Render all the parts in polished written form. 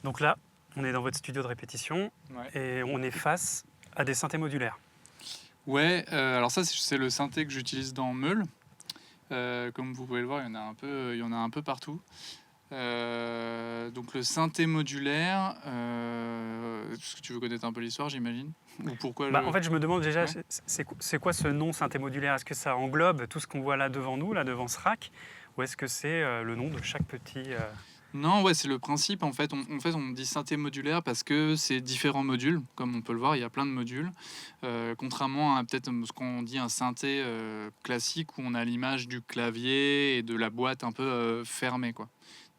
Donc là, on est dans votre studio de répétition et on est face à des synthés modulaires. Ouais, alors ça c'est le synthé que j'utilise dans Meul. Comme vous pouvez le voir, il y en a un peu partout. Donc le synthé modulaire, est-ce que tu veux connaître un peu l'histoire, j'imagine? Ou pourquoi En fait, je me demande déjà, Ouais. c'est quoi ce nom synthé modulaire? Est-ce que ça englobe tout ce qu'on voit là devant nous, là devant ce rack, ou est-ce que c'est le nom de chaque petit... Non, ouais, c'est le principe. En fait, on dit synthé modulaire parce que c'est différents modules. Comme on peut le voir, il y a plein de modules. Contrairement à peut-être ce qu'on dit un synthé classique où on a l'image du clavier et de la boîte un peu fermée, quoi.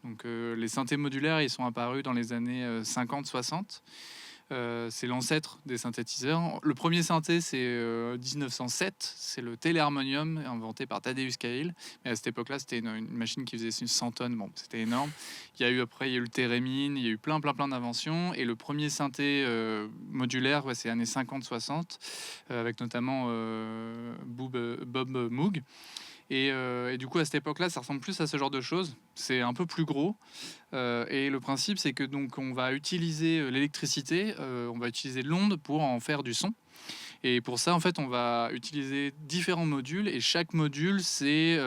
Donc les synthés modulaires, ils sont apparus dans les années 50-60. C'est l'ancêtre des synthétiseurs. Le premier synthé, c'est 1907. C'est le téléharmonium inventé par Tadeusz Kail. Mais à cette époque-là, c'était une machine qui faisait 100 tonnes. Bon, c'était énorme. Il y a eu le Theremin. Il y a eu plein d'inventions. Et le premier synthé modulaire, ouais, c'est années 50-60, avec notamment Bob Moog. Et du coup, à cette époque-là, ça ressemble plus à ce genre de choses. C'est un peu plus gros. Et le principe, c'est que donc on va utiliser l'électricité, on va utiliser l'onde pour en faire du son. Et pour ça, en fait, on va utiliser différents modules et chaque module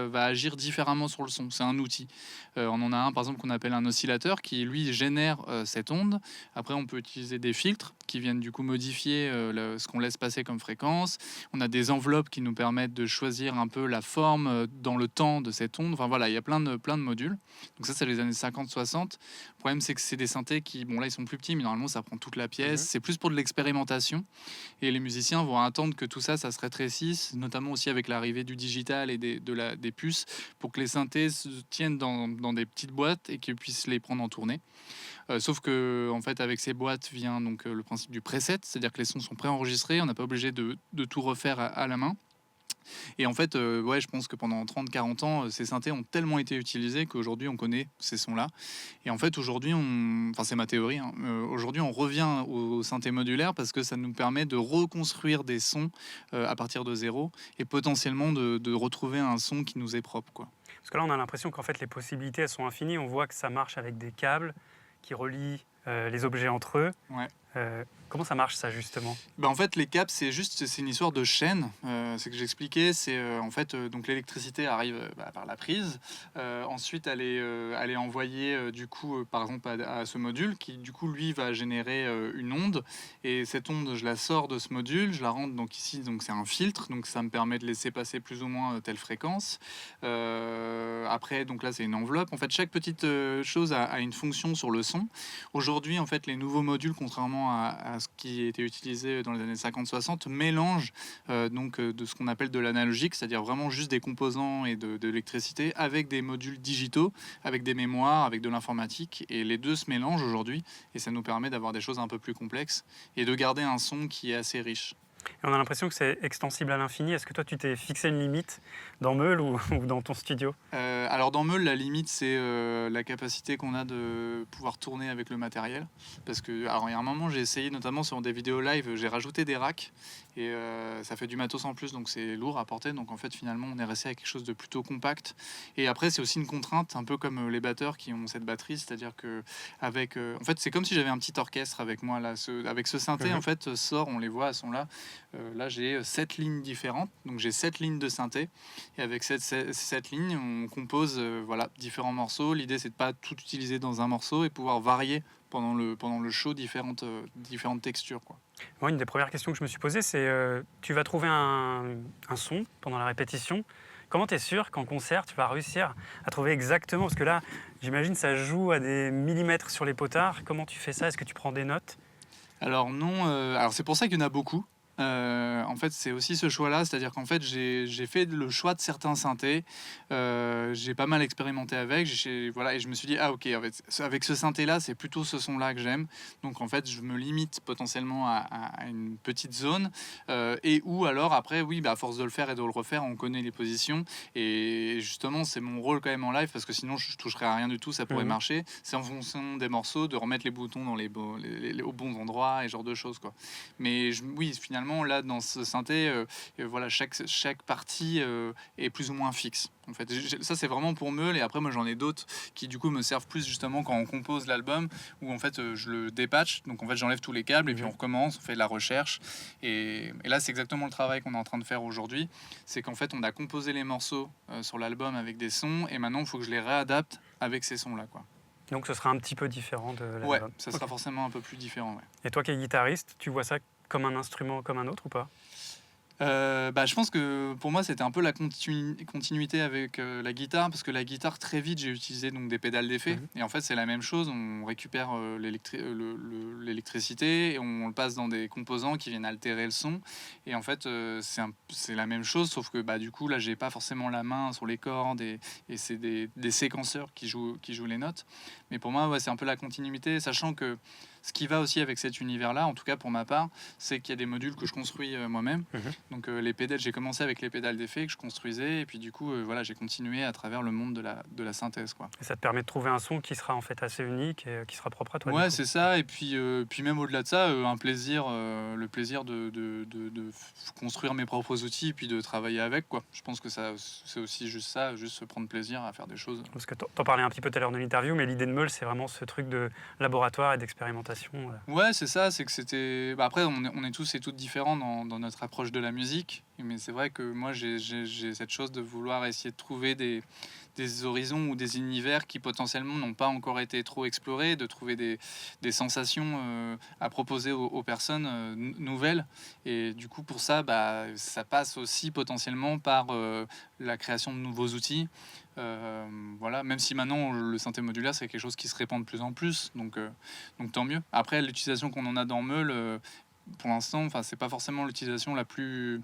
va agir différemment sur le son. C'est un outil. On en a un, par exemple, qu'on appelle un oscillateur qui, lui, génère cette onde. Après, on peut utiliser des filtres qui viennent du coup modifier ce qu'on laisse passer comme fréquence. On a des enveloppes qui nous permettent de choisir un peu la forme dans le temps de cette onde. Enfin voilà, il y a plein de modules. Donc ça, c'est les années 50-60. Le problème, c'est que c'est des synthés qui, bon là, ils sont plus petits, mais normalement, ça prend toute la pièce. C'est plus pour de l'expérimentation. Et les musiciens vont attendre que tout ça, ça se rétrécisse, notamment aussi avec l'arrivée du digital et des puces, pour que les synthés se tiennent dans des petites boîtes et qu'ils puissent les prendre en tournée. Sauf que, en fait, avec ces boîtes vient donc le principe du preset, c'est-à-dire que les sons sont préenregistrés, on n'a pas obligé de tout refaire à la main. Et en fait, ouais, je pense que pendant 30-40 ans, ces synthés ont tellement été utilisés qu'aujourd'hui, on connaît ces sons-là. Et en fait, aujourd'hui, enfin, c'est ma théorie, hein, aujourd'hui, on revient au synthé modulaire parce que ça nous permet de reconstruire des sons à partir de zéro et potentiellement de retrouver un son qui nous est propre, quoi. Parce que là, on a l'impression qu'en fait, les possibilités, elles sont infinies. On voit que ça marche avec des câbles qui relient les objets entre eux. Ouais. Comment ça marche, ça, justement? En fait, les câbles, c'est une histoire de chaîne. C'est que j'expliquais, en fait, donc l'électricité arrive par la prise. Ensuite, elle est envoyée, du coup, par exemple, à ce module qui, du coup, lui, va générer une onde. Et cette onde, je la sors de ce module, je la rentre donc ici, donc c'est un filtre. Donc ça me permet de laisser passer plus ou moins telle fréquence. Après, donc là, c'est une enveloppe. En fait, chaque petite chose a une fonction sur le son. Aujourd'hui, en fait, les nouveaux modules, contrairement à ce qui était utilisé dans les années 50-60, mélangent de ce qu'on appelle de l'analogique, c'est-à-dire vraiment juste des composants et de l'électricité avec des modules digitaux, avec des mémoires, avec de l'informatique. Et les deux se mélangent aujourd'hui et ça nous permet d'avoir des choses un peu plus complexes et de garder un son qui est assez riche. Et on a l'impression que c'est extensible à l'infini. Est-ce que toi, tu t'es fixé une limite dans Meul ou dans ton studio? Alors dans Meul, la limite, c'est la capacité qu'on a de pouvoir tourner avec le matériel. Parce que, alors il y a un moment, j'ai essayé, notamment sur des vidéos live, j'ai rajouté des racks et ça fait du matos en plus, donc c'est lourd à porter. Donc en fait, finalement, on est resté avec quelque chose de plutôt compact. Et après, c'est aussi une contrainte, un peu comme les batteurs qui ont cette batterie, c'est-à-dire que en fait, c'est comme si j'avais un petit orchestre avec moi là. Avec ce synthé, en fait, on les voit, elles sont là. Là, j'ai 7 lignes différentes, donc j'ai 7 lignes de synthé. Et avec cette ligne, on compose différents morceaux. L'idée, c'est de pas tout utiliser dans un morceau et pouvoir varier pendant le show différentes textures, quoi. Moi, une des premières questions que je me suis posée, c'est tu vas trouver un son pendant la répétition. Comment tu es sûr qu'en concert, tu vas réussir à trouver exactement? Parce que là, j'imagine, ça joue à des millimètres sur les potards. Comment tu fais ça? Est-ce que tu prends des notes? Alors non, alors c'est pour ça qu'il y en a beaucoup. En fait, c'est aussi ce choix-là, c'est-à-dire qu'en fait, j'ai fait le choix de certains synthés, j'ai pas mal expérimenté avec, voilà, et je me suis dit, ah ok, avec ce synthé-là, c'est plutôt ce son-là que j'aime, donc en fait, je me limite potentiellement à une petite zone, et ou alors après, oui, à force de le faire et de le refaire, on connaît les positions, et justement, c'est mon rôle quand même en live, parce que sinon, je toucherais à rien du tout, ça pourrait marcher, c'est en fonction des morceaux, de remettre les boutons dans aux bons endroits, et ce genre de choses, quoi. Mais oui, finalement, finalement, là, dans ce synthé, voilà, chaque partie est plus ou moins fixe. En fait, ça, c'est vraiment pour Meule. Et après, moi, j'en ai d'autres qui, du coup, me servent plus justement quand on compose l'album, où en fait, je le dépatche. Donc, en fait, j'enlève tous les câbles et puis on recommence, on fait de la recherche. Et là, c'est exactement le travail qu'on est en train de faire aujourd'hui. C'est qu'en fait, on a composé les morceaux sur l'album avec des sons et maintenant, il faut que je les réadapte avec ces sons-là, quoi. Donc ce sera un petit peu différent de l'album. Ouais, ça sera forcément un peu plus différent. Ouais. Et toi qui es guitariste, tu vois ça comme un instrument comme un autre ou pas ? Je pense que pour moi c'était un peu la continuité avec la guitare, parce que la guitare, très vite j'ai utilisé donc des pédales d'effet et en fait c'est la même chose, on récupère l'électricité et on le passe dans des composants qui viennent altérer le son et en fait c'est la même chose, sauf que du coup là j'ai pas forcément la main sur les cordes et c'est des séquenceurs qui jouent les notes, mais pour moi c'est un peu la continuité, sachant que ce qui va aussi avec cet univers-là, en tout cas pour ma part, c'est qu'il y a des modules que je construis moi-même. Donc les pédales, j'ai commencé avec les pédales d'effet que je construisais, et puis du coup, voilà, j'ai continué à travers le monde de la synthèse, quoi. Et ça te permet de trouver un son qui sera en fait assez unique et qui sera propre à toi. Ouais, c'est ça. Et puis même au-delà de ça, un plaisir, le plaisir de construire mes propres outils, puis de travailler avec, quoi. Je pense que c'est aussi juste ça, juste se prendre plaisir à faire des choses. Parce que t'en parlais un petit peu tout à l'heure de l'interview, mais l'idée de Meule, c'est vraiment ce truc de laboratoire et d'expérimentation. Ouais, c'est ça, c'est que c'était... après, on est tous et toutes différents dans notre approche de la musique, mais c'est vrai que moi, j'ai cette chose de vouloir essayer de trouver des horizons ou des univers qui potentiellement n'ont pas encore été trop explorés, de trouver des sensations à proposer aux personnes nouvelles. Et du coup, pour ça, ça passe aussi potentiellement par la création de nouveaux outils. Voilà, même si maintenant le synthé modulaire c'est quelque chose qui se répand de plus en plus, donc tant mieux. Après, l'utilisation qu'on en a dans Meule, pour l'instant, c'est pas forcément l'utilisation la plus...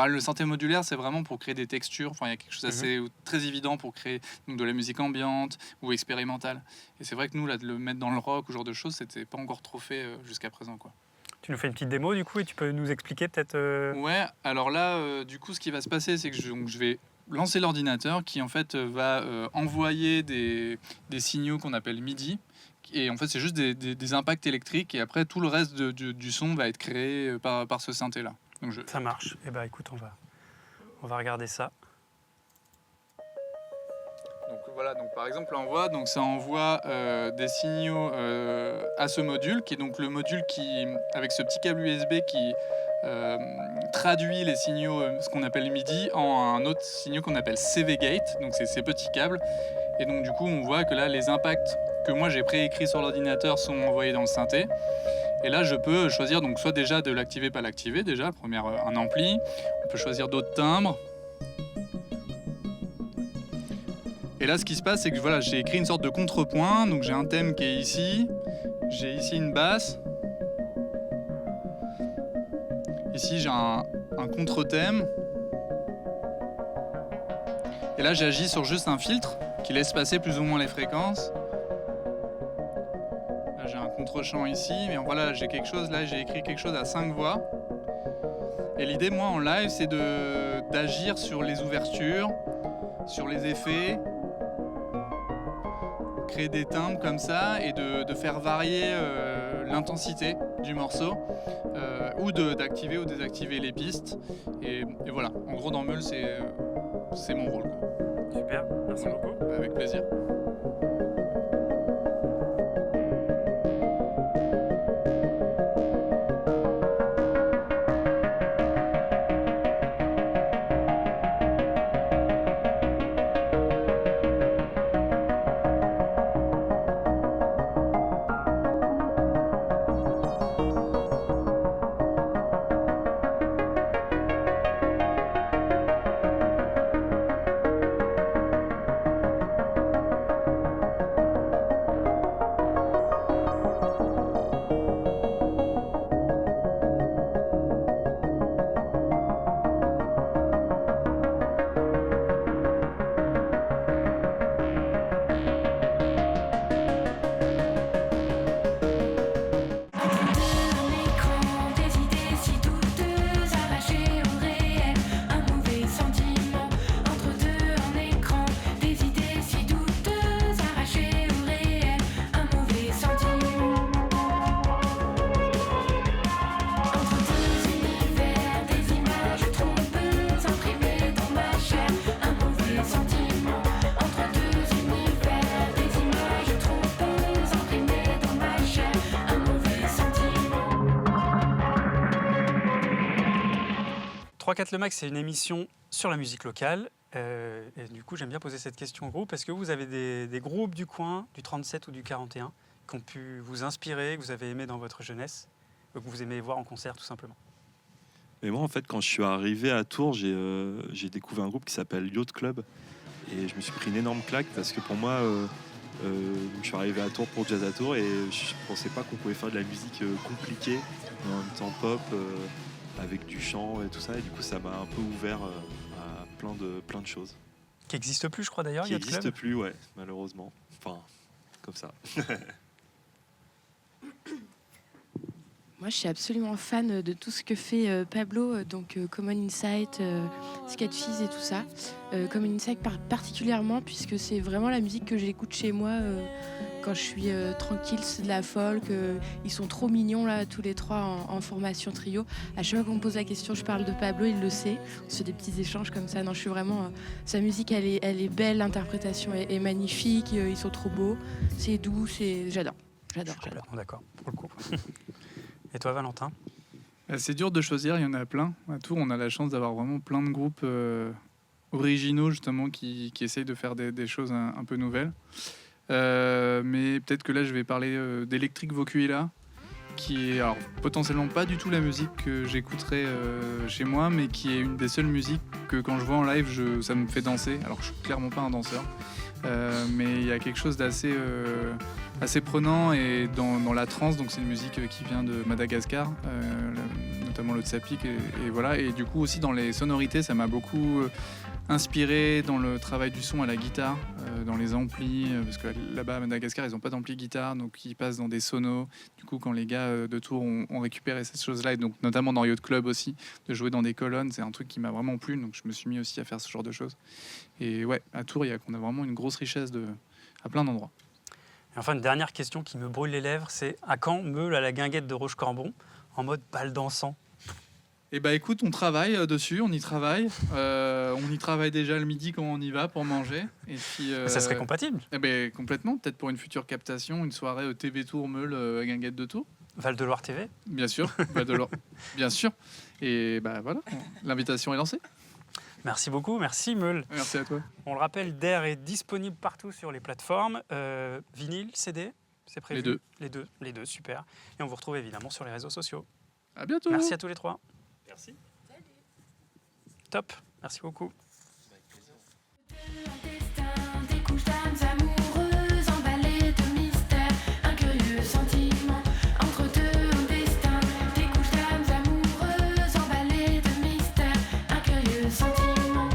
le synthé modulaire, c'est vraiment pour créer des textures. Il y a quelque chose d'assez très évident pour créer donc, de la musique ambiante ou expérimentale. Et c'est vrai que nous, là, de le mettre dans le rock ou ce genre de choses, c'était pas encore trop fait jusqu'à présent, quoi. Tu nous fais une petite démo du coup et tu peux nous expliquer peut-être Ouais, alors là, du coup, ce qui va se passer, c'est que je vais lancer l'ordinateur qui en fait va envoyer des signaux qu'on appelle MIDI. Et en fait, c'est juste des impacts électriques. Et après, tout le reste du son va être créé par ce synthé-là. Donc Ça marche. Eh ben, écoute, on va regarder ça. Donc voilà, donc par exemple, ça envoie des signaux à ce module, qui est donc le module qui, avec ce petit câble USB qui traduit les signaux, ce qu'on appelle MIDI, en un autre signaux qu'on appelle CV Gate. Donc c'est ces petits câbles. Et donc du coup, on voit que là, les impacts que moi j'ai préécrits sur l'ordinateur sont envoyés dans le synthé. Et là, je peux choisir donc soit déjà de l'activer, pas l'activer, déjà, un ampli. On peut choisir d'autres timbres. Et là, ce qui se passe, c'est que voilà, j'ai écrit une sorte de contrepoint. Donc j'ai un thème qui est ici. J'ai ici une basse. Ici, j'ai un contre-thème. Et là, j'agis sur juste un filtre qui laisse passer plus ou moins les fréquences. Là, j'ai un contre-champ ici. Mais voilà, j'ai écrit quelque chose à 5 voix. Et l'idée, moi, en live, c'est d'agir sur les ouvertures, sur les effets, créer des timbres comme ça et de faire varier l'intensité du morceau ou d'activer ou désactiver les pistes. Et voilà, en gros dans Meule, c'est mon rôle, quoi. Super, merci beaucoup. Avec plaisir. 3-4 Le Mag, c'est une émission sur la musique locale. Et du coup, j'aime bien poser cette question au groupe. Est-ce que vous avez des groupes du coin, du 37 ou du 41, qui ont pu vous inspirer, que vous avez aimé dans votre jeunesse, que vous aimez voir en concert tout simplement? Mais moi, en fait, quand je suis arrivé à Tours, j'ai découvert un groupe qui s'appelle Yacht Club. Et je me suis pris une énorme claque parce que pour moi, je suis arrivé à Tours pour Jazz à Tours et je pensais pas qu'on pouvait faire de la musique compliquée, mais en même temps pop, avec du chant et tout ça. Et du coup, ça m'a un peu ouvert à plein de choses. Qui n'existe plus, je crois d'ailleurs, Qui Yacht Club. n'existe plus, ouais, malheureusement. Enfin, comme ça. Moi, je suis absolument fan de tout ce que fait Pablo, donc Common Insight, Sketches et tout ça. Common Insight particulièrement, puisque c'est vraiment la musique que j'écoute chez moi quand je suis tranquille, c'est de la folk. Ils sont trop mignons, là, tous les trois en formation trio. À chaque fois qu'on me pose la question, je parle de Pablo, il le sait. On se fait des petits échanges comme ça. Non, je suis vraiment... sa musique, elle est belle, l'interprétation est magnifique, ils sont trop beaux. C'est doux, j'adore. Je suis complètement d'accord, pour le coup. Et toi, Valentin? C'est dur de choisir, il y en a plein. À Tours, on a la chance d'avoir vraiment plein de groupes originaux, justement, qui essayent de faire des choses un peu nouvelles. Mais peut-être que là, je vais parler d'Electric Vokuila, qui est alors, potentiellement pas du tout la musique que j'écouterais chez moi, mais qui est une des seules musiques que quand je vois en live, ça me fait danser. Alors que je suis clairement pas un danseur. Mais il y a quelque chose d'assez assez prenant et dans la trance, donc c'est une musique qui vient de Madagascar, notamment le tsapik et voilà, et du coup aussi dans les sonorités ça m'a beaucoup inspiré dans le travail du son à la guitare, dans les amplis, parce que là-bas à Madagascar ils n'ont pas d'ampli guitare, donc ils passent dans des sonos. Du coup quand les gars de Tours ont récupéré cette chose-là, et donc notamment dans Yacht Club aussi, de jouer dans des colonnes, c'est un truc qui m'a vraiment plu, donc je me suis mis aussi à faire ce genre de choses. Et ouais, à Tours on a vraiment une grosse richesse à plein d'endroits. Et enfin, une dernière question qui me brûle les lèvres, c'est à quand Meule à la guinguette de Roche-Cambon en mode bal dansant? Eh ben écoute, on travaille dessus, on y travaille. On y travaille déjà le midi quand on y va pour manger. Et puis, ça serait compatible? Eh ben complètement, peut-être pour une future captation, une soirée au TV Tour Meule à Guinguette de Tours. Val-de-Loire TV? Bien sûr, Val-de-Loire, bien sûr. Et ben voilà, l'invitation est lancée. Merci beaucoup, merci Meule. Merci à toi. On le rappelle, DAIR est disponible partout sur les plateformes. Vinyle, CD, c'est prévu? Les deux, super. Et on vous retrouve évidemment sur les réseaux sociaux. À bientôt. Merci à tous les trois. Merci. Salut. Top, merci beaucoup. Des couches d'âmes amoureuses emballées de mystère, un curieux sentiment entre deux, un destin. Des couches d'âmes amoureuses emballées de mystère, un curieux sentiment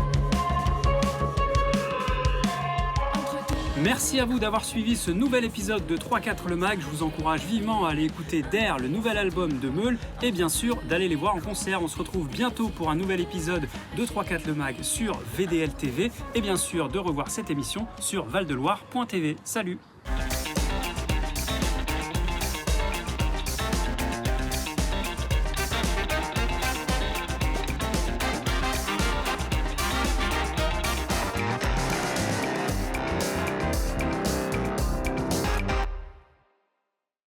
entre deux. Merci à vous d'avoir suivi ce nouvel épisode de 3-4 Le Mag. Je vous encourage vivement à aller écouter DAIR, le nouvel album de Meule, et bien sûr d'aller les voir en concert. On se retrouve bientôt pour un nouvel épisode de 3-4 Le Mag sur VDL TV, et bien sûr de revoir cette émission sur valdeloire.tv. Salut!